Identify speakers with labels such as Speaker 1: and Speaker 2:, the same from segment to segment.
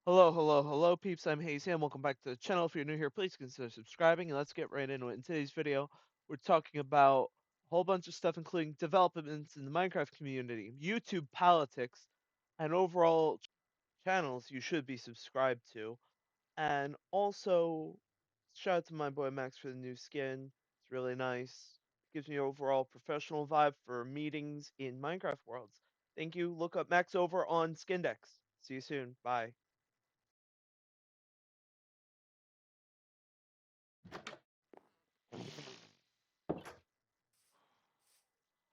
Speaker 1: Hello, peeps. I'm Hazy, and welcome back to the channel. If you're new here, please consider subscribing, and let's get right into it. In today's video, we're talking about a whole bunch of stuff, including developments in the Minecraft community, YouTube politics, and overall channels you should be subscribed to. And also, shout out to my boy Max for the new skin. It's really nice. Gives me an overall professional vibe for meetings in Minecraft worlds. Thank you. Look up Max over on Skindex. See you soon. Bye.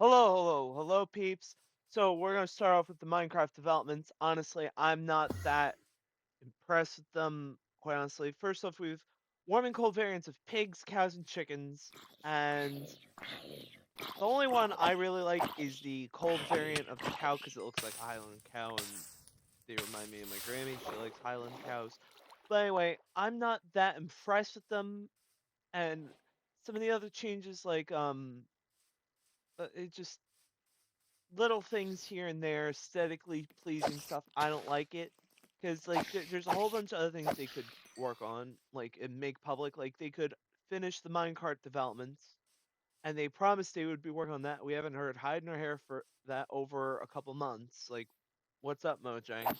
Speaker 1: Hello, peeps. So we're gonna start off with the Minecraft developments. Honestly, I'm not that impressed with them, quite honestly. First off, we've warm and cold variants of pigs, cows, and chickens, and the only one I really like is the cold variant of the cow because it looks like a Highland cow, and they remind me of my Grammy. She likes Highland cows. But anyway, I'm not that impressed with them, and some of the other changes, like it just little things here and there, aesthetically pleasing stuff. I don't like it because like there's a whole bunch of other things they could work on, like and make public. Like they could finish the minecart developments, and they promised they would be working on that. We haven't heard hide nor hair for that over a couple months. Like, what's up, Mojang?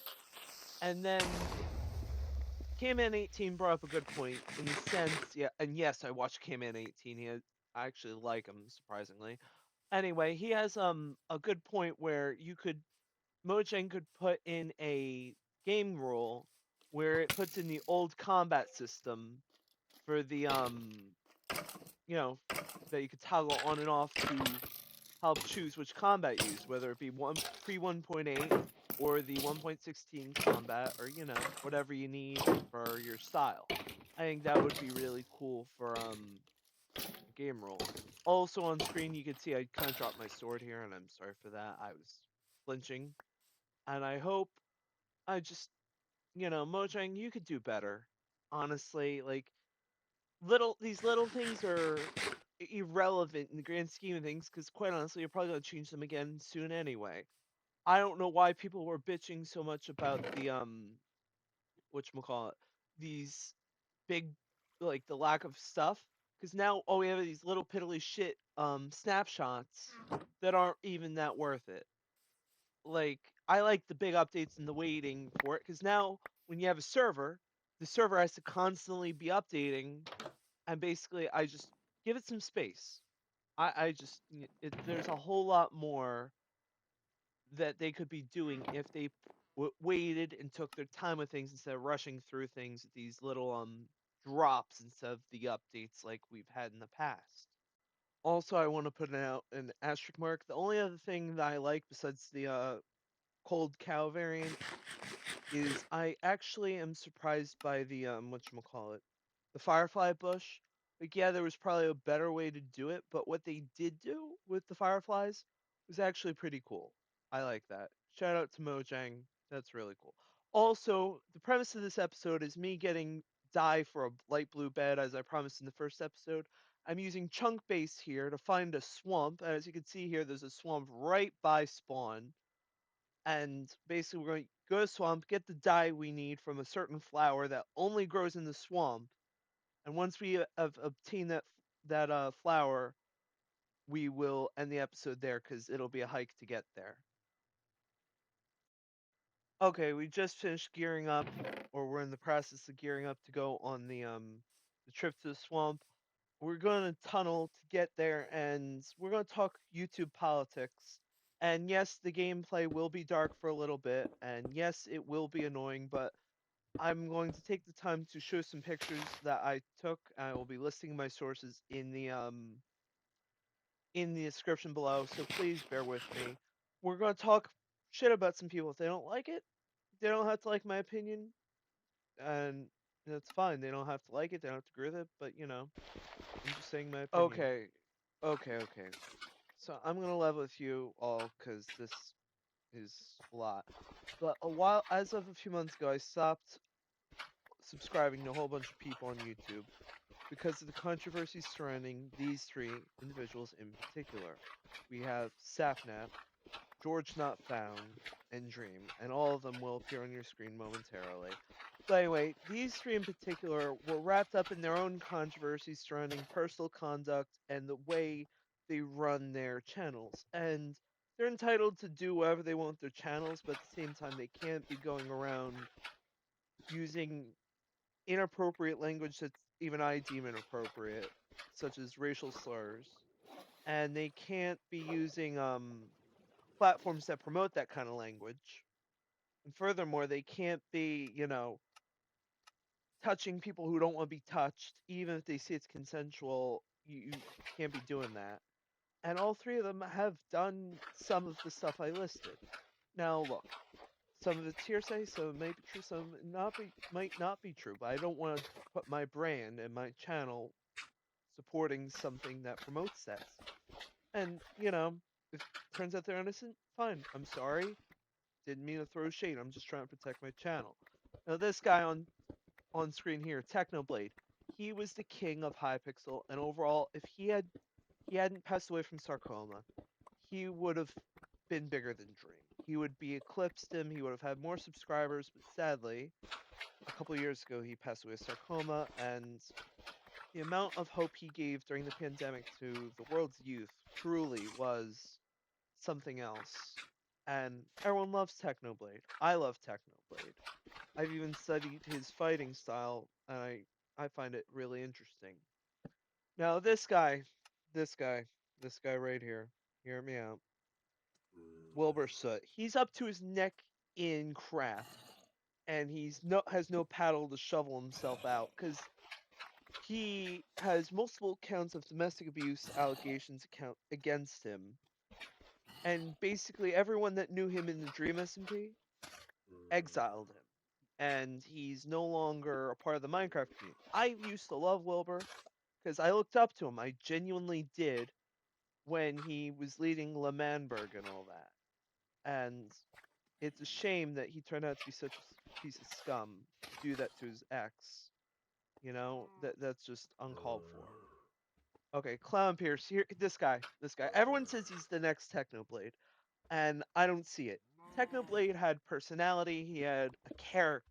Speaker 1: And then K-Man 18 brought up a good point in the sense, yeah, and yes, I watched K-Man 18. I actually like him surprisingly. Anyway, he has a good point where you could Mojang could put in a game rule where it puts in the old combat system for the you know that you could toggle on and off to help choose which combat you use, whether it be one pre 1.8 or the 1.16 combat, or whatever you need for your style. I think that would be really cool for a game rule. Also on screen you can see I kind of dropped my sword here, and I'm sorry for that. I was flinching, and I hope I just Mojang, you could do better. Honestly, like these little things are irrelevant in the grand scheme of things because quite honestly, you're probably gonna change them again soon anyway. I don't know why people were bitching so much about the whatchamacallit, these big, like the lack of stuff, because now all we have are these little piddly shit snapshots that aren't even that worth it. Like I like the big updates and the waiting for it because now when you have a server, the server has to constantly be updating, and basically I just give it some space. I just there's a whole lot more that they could be doing if they waited and took their time with things instead of rushing through things with these little drops instead of the updates like we've had in the past. Also, I want to put out an asterisk mark. The only other thing that I like besides the cold cow variant is I actually am surprised by the whatchamacallit, the firefly bush. Like yeah, there was probably a better way to do it, but what they did do with the fireflies was actually pretty cool. I like that. Shout out to Mojang. That's really cool. Also, the premise of this episode is me getting dye for a light blue bed as I promised in the first episode. I'm using chunk base here to find a swamp. As you can see here, there's a swamp right by spawn, and basically we're going to go to swamp, get the dye we need from a certain flower that only grows in the swamp, and once we have obtained that flower, we will end the episode there because it'll be a hike to get there. Okay, we just finished gearing up, or we're in the process of gearing up to go on the trip to the swamp. We're going to tunnel to get there, and we're going to talk YouTube politics. And yes, the gameplay will be dark for a little bit, and yes, it will be annoying, but I'm going to take the time to show some pictures that I took. I will be listing my sources in the description below, so please bear with me. We're going to talk shit about some people. If they don't like it, they don't have to like my opinion, and that's fine. They don't have to like it. They don't have to agree with it, but I'm just saying my opinion. Okay. So I'm gonna level with you all because this is a lot. But as of a few months ago, I stopped subscribing to a whole bunch of people on YouTube because of the controversy surrounding these three individuals in particular. We have Sapnap, George Not Found, and Dream, and all of them will appear on your screen momentarily. But anyway, these three in particular were wrapped up in their own controversies surrounding personal conduct and the way they run their channels. And they're entitled to do whatever they want with their channels, but at the same time, they can't be going around using inappropriate language that's even I deem inappropriate, such as racial slurs. And they can't be using platforms that promote that kind of language. And furthermore, they can't be, touching people who don't want to be touched, even if they say it's consensual. You can't be doing that. And all three of them have done some of the stuff I listed. Now, look, some of it's hearsay, some of it may be true, some of it might not be true. But I don't want to put my brand and my channel supporting something that promotes that stuff. And if it turns out they're innocent, fine. I'm sorry. Didn't mean to throw shade. I'm just trying to protect my channel. Now this guy on screen here, Technoblade, he was the king of Hypixel, and overall, if he hadn't passed away from sarcoma, he would have been bigger than Dream. He would be eclipsed him. He would have had more subscribers, but sadly, a couple years ago, he passed away of sarcoma, and the amount of hope he gave during the pandemic to the world's youth truly was something else. And everyone loves Technoblade. I love Technoblade. I've even studied his fighting style, and I find it really interesting. Now this guy, this guy right here, hear me out. Wilbur Soot. He's up to his neck in crap, and he's no has no paddle to shovel himself out because he has multiple counts of domestic abuse allegations against him, and basically everyone that knew him in the Dream SMP exiled him, and he's no longer a part of the Minecraft community. I used to love Wilbur because I looked up to him. I genuinely did when he was leading Lemanberg and all that. And it's a shame that he turned out to be such a piece of scum to do that to his ex. That's just uncalled for. Okay, Clown Pierce here. This guy. Everyone says he's the next Technoblade, and I don't see it. Technoblade had personality. He had a character.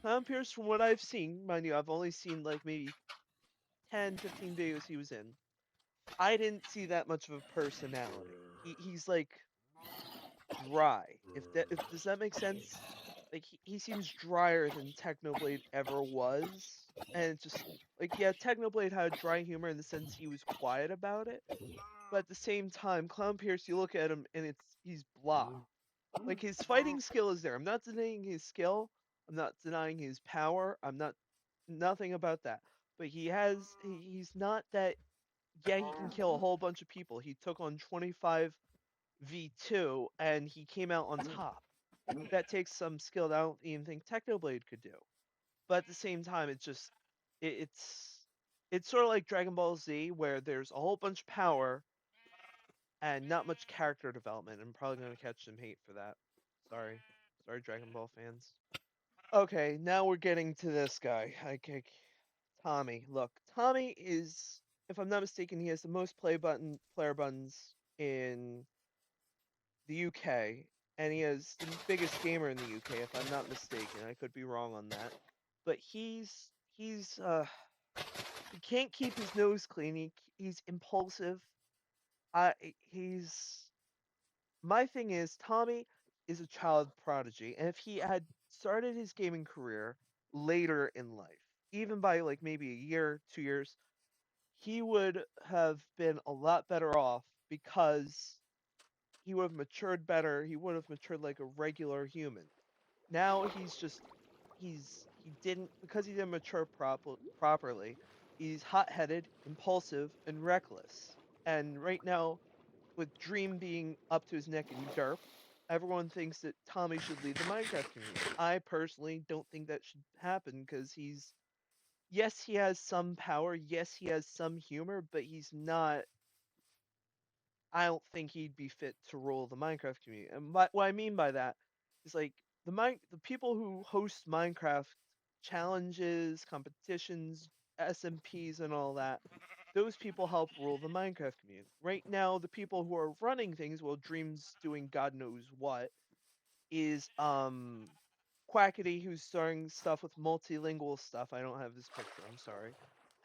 Speaker 1: Clown Pierce, from what I've seen, mind you, I've only seen like maybe 10, 15 videos he was in. I didn't see that much of a personality. He's like dry. If does that make sense? Like he seems drier than Technoblade ever was. And it's just like yeah, Technoblade had dry humor in the sense he was quiet about it. But at the same time, Clown Pierce, you look at him and he's blah. Like his fighting skill is there. I'm not denying his skill. I'm not denying his power. I'm not nothing about that. But he's not that yeah, he can kill a whole bunch of people. He took on 25 V2 and he came out on top. That takes some skill that I don't even think Technoblade could do. But at the same time, it's it's sort of like Dragon Ball Z where there's a whole bunch of power and not much character development. I'm probably gonna catch some hate for that. Sorry. Sorry, Dragon Ball fans. Okay, now we're getting to this guy. Tommy. Look, Tommy is, if I'm not mistaken, he has the most player buttons in the UK, and he is the biggest gamer in the UK, if I'm not mistaken. I could be wrong on that, but he can't keep his nose clean. He's impulsive. He's my thing is Tommy is a child prodigy, and if he had started his gaming career later in life, even by like maybe a year, 2 years, he would have been a lot better off because he would have matured better. He would have matured like a regular human. Now he didn't because he didn't mature properly. He's hot-headed, impulsive, and reckless. And right now, with Dream being up to his neck in derp, everyone thinks that Tommy should lead the Minecraft community. I personally don't think that should happen because yes, he has some power, yes, he has some humor, but he's not I don't think he'd be fit to rule the Minecraft community. And what I mean by that is like the people who host Minecraft challenges, competitions, SMPs, and all that. those people help rule the Minecraft community. Right now, the people who are running things, well, Dream's doing God knows what, is Quackity, who's starting stuff with multilingual stuff. I don't have this picture, I'm sorry.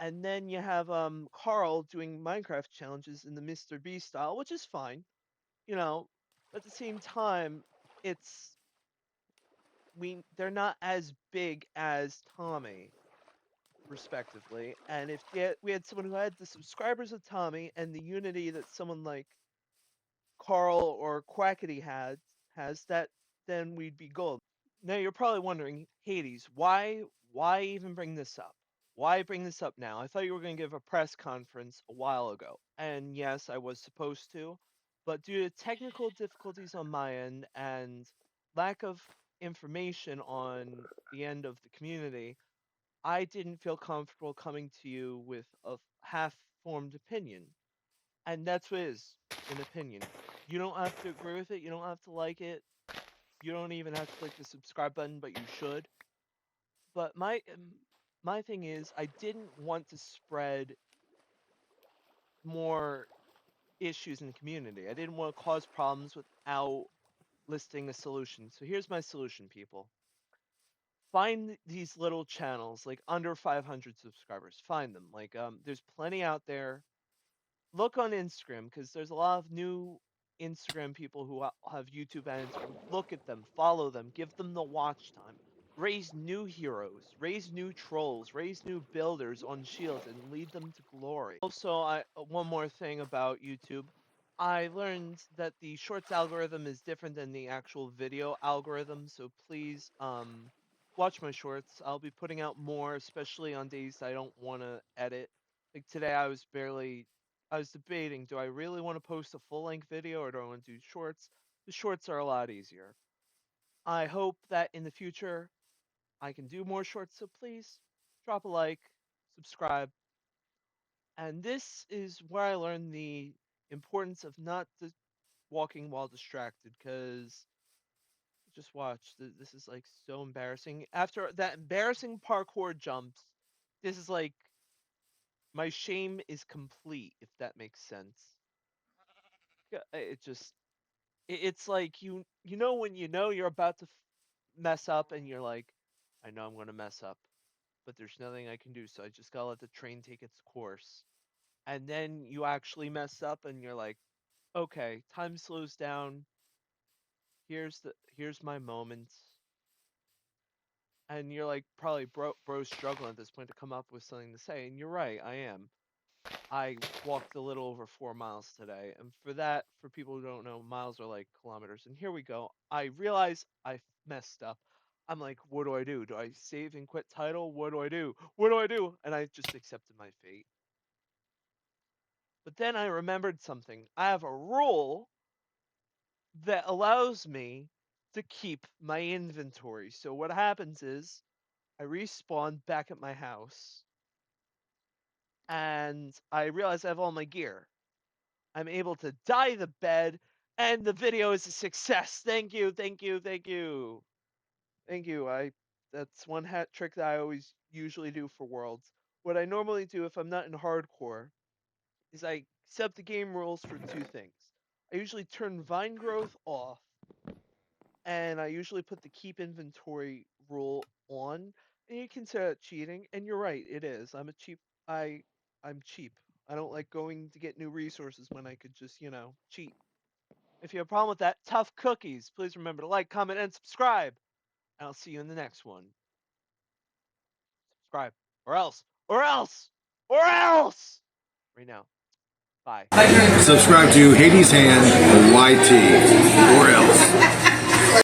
Speaker 1: And then you have Carl doing Minecraft challenges in the Mr. B style, which is fine, you know. But at the same time, it's they're not as big as Tommy, respectively. And if we had someone who had the subscribers of Tommy and the unity that someone like Carl or Quackity has that, then we'd be gold. Now you're probably wondering, Hades, why even bring this up? Why bring this up now? I thought you were going to give a press conference a while ago. And yes, I was supposed to, but due to technical difficulties on my end and lack of information on the end of the community, I didn't feel comfortable coming to you with a half-formed opinion. And that's what it is, an opinion. You don't have to agree with it, you don't have to like it, you don't even have to click the subscribe button, but you should. But my thing is, I didn't want to spread more issues in the community. I didn't want to cause problems without listing a solution. So here's my solution, people. Find these little channels, like under 500 subscribers. Find them. Like, there's plenty out there. Look on Instagram because there's a lot of new Instagram people who have YouTube and Instagram. Look at them, follow them, give them the watch time. Raise new heroes, raise new trolls, raise new builders on shields, and lead them to glory. Also, one more thing about YouTube. I learned that the shorts algorithm is different than the actual video algorithm, so please watch my shorts. I'll be putting out more, especially on days I don't want to edit. Like today, I was debating, do I really want to post a full-length video or do I want to do shorts? The shorts are a lot easier. I hope that in the future I can do more shorts, so please drop a like, subscribe. And this is where I learned the importance of not walking while distracted, because just watch. This is like so embarrassing. After that embarrassing parkour jumps, this is like my shame is complete, if that makes sense. It just it's like you know when you know you're about to mess up and you're like, I know I'm going to mess up, but there's nothing I can do, so I just gotta let the train take its course. And then you actually mess up and you're like, okay, time slows down. Here's my moment. And you're like probably bro struggling at this point to come up with something to say, and you're right, I am. I walked a little over 4 miles today, and for that, for people who don't know, miles are like kilometers. And here we go. I realize I messed up. I'm like, what do I do? Do I save and quit title? What do I do? What do I do? And I just accepted my fate. But then I remembered something. I have a rule that allows me to keep my inventory. So what happens is I respawn back at my house and I realize I have all my gear. I'm able to dye the bed, and the video is a success. Thank you, thank you, thank you. Thank you. That's one hat trick that I always usually do for Worlds. What I normally do if I'm not in hardcore is I set the game rules for two things. I usually turn vine growth off, and I usually put the keep inventory rule on. And you consider it cheating, and you're right, it is. I I'm cheap. I don't like going to get new resources when I could just, cheat. If you have a problem with that, tough cookies. Please remember to like, comment, and subscribe. And I'll see you in the next one. Subscribe. Or else. Or else. Or else. Right now. Bye.
Speaker 2: Subscribe to Hades Hand YT or else.